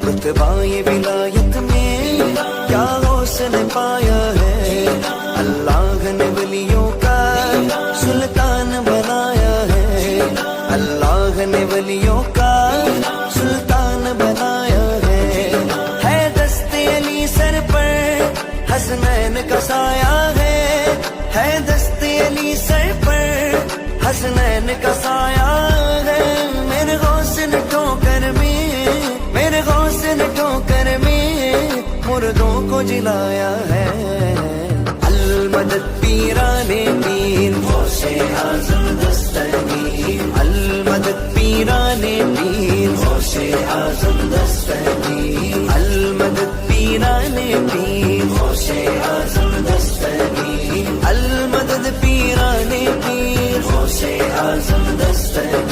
رتبہ یہ ولایت میں کیا حسن پایا ہے، اللہ نے ولیوں کا سلطان بنایا ہے، اللہ نے ولیوں کا سلطان بنایا ہے دست علی سر پر حسنین کا سایہ ہے دست علی سر پر حسنین کا سایہ ہے، میرے غوث نے ٹھوکر میں، میرے غوث نے ٹھوکر میں مردوں کو جلایا ہے، المدد پیرانے پیر غوث اعظم دستگیر، المدد پیرانے پیر غوث اعظم دستگیر، المدد پیرانے پیر غوث اعظم دستگیر، المدد پیرانے پیر غوث اعظم دستگیر۔